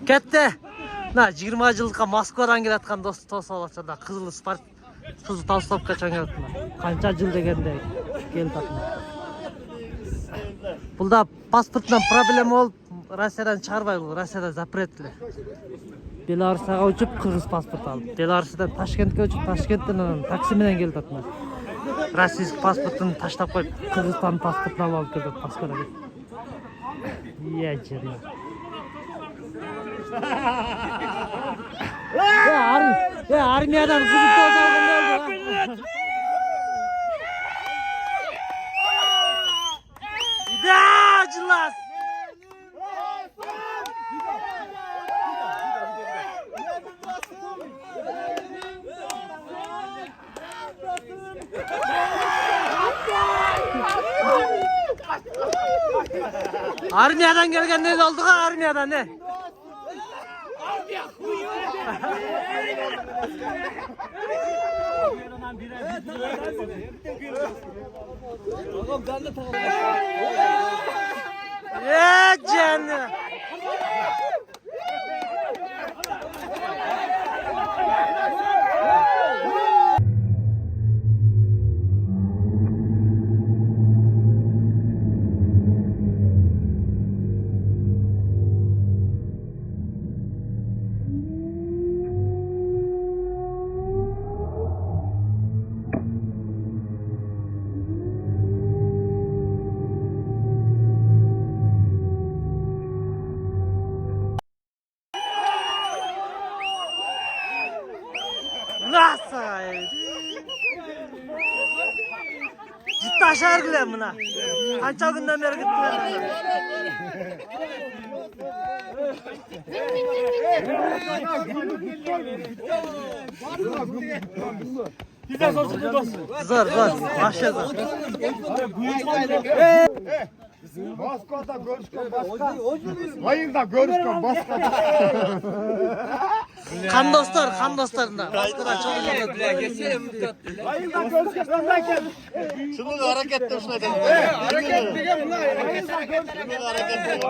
Ketdi. Na 20 yıllıkka Moskvadan kelayotgan do'st to'sib olsa qizil sport qizil Толстовка чаңгатына. Qancha yil deganda keldi. Bunda pasportdan problema bo'lib, Rossiyadan chiqarmaydi, Rossiyada запретli. Belarusga uchib qirg'iz pasport oldi. Belarusdan Toshkentga uchib Toshkentdan taksi bilan keldi. Rossiya pasportini tashlab qo'yib, Qirg'iziston pasportini olib keldi Moskvaga. Yechirma. Ya armiyadan qizil to'z olgan bo'ldi. Da, jillas. Armiyadan kelgan ne oldu ha armiyadan ne? Ya canım. Nasıl? Ciddi aşağı gidelim buna. Kança günden beri gittiler. Zor, başa zor. Moskova'da görüşken başka. Hayırda görüşken başka. Kan dostlarında. Moskva'dan çok uzak. Hayırda görüşken memleket. Şunu da hareket de şuna dedim. Hareket diyeceğim bunlar. Hayırda görüşken. Şunu da hareket de.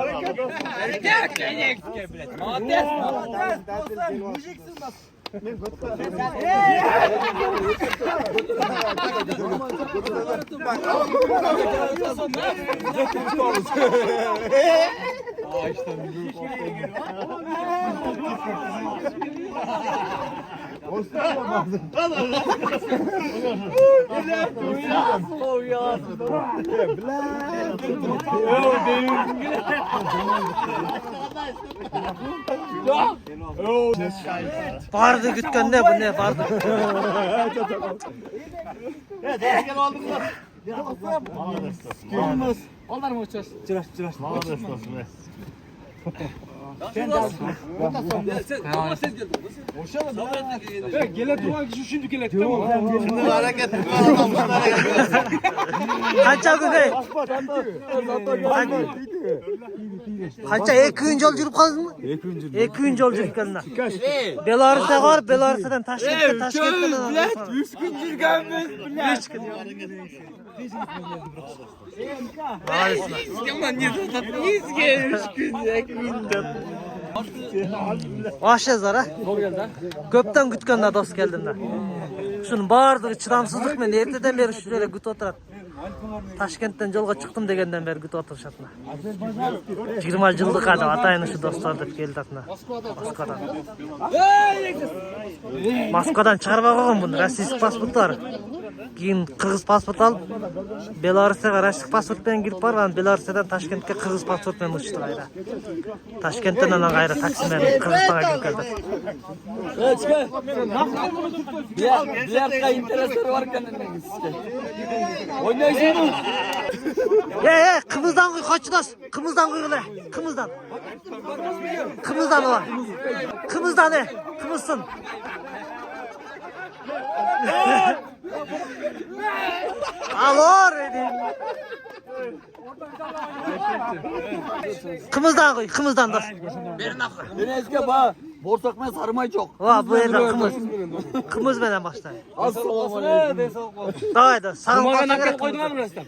Vardı gütkende bu ne vardı? Desken aldın mı? Onlar mı uçar? Mağdur olsun be. Gele duran kişi şimdi gele tamam. Şunu da hareket de. Kança güne? Kança 2. yol yürüp kaldın mı? 2. yol yürüp kaldın. Belarus'a var, Belarus'tan Taşkent'ten. 100 gün yürügenmiz. 3 gün. Başa zara. Köpten gütkende dost geldimde. Şunun bağırdığı çıramsızlık mı? Erteden beri şöyle güt oturat. Taşkent'ten yolga çıktım degenden beri güt oturuşatına. 20 yıllık hadi atayın şu dostlar dep geldi atına. Moskvadan çıkarıp koygun bunu. Rossiya pasportları. Keyin Qirg'iz pasport alıp Belarus'a Rossiya pasport bilan girip bargan. Belarus'dan Toshkentga Qirg'iz pasport bilan uçtu gayra. Toshkentdan ana gayra taksi bilan Qirg'izistonga kirib keldi. Bilarga interesleri var kendine. Oynayışın mı? Kımızdan koy kaçıdas. Kımızdan koy gıla. Kımızdan. Kımızdan o. Kımızdan ne? Kımızsın. Alor edin. Kımızdan koy. Kımızdan da. Ben eski bak. Borsak men sarmay çok. Va bu yerden kımız. Kımız benden başlayın. Assalomu alaykum. Davay da sağın Bana kalsa nakil gerek koydun kımız. mu resmen?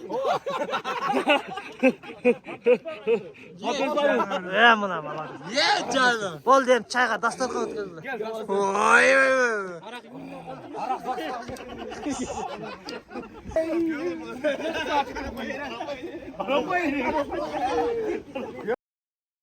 Ya buna bak. Ye canım. Bol diyeyim çayga dastorkan ötküzüldü. Vay vay.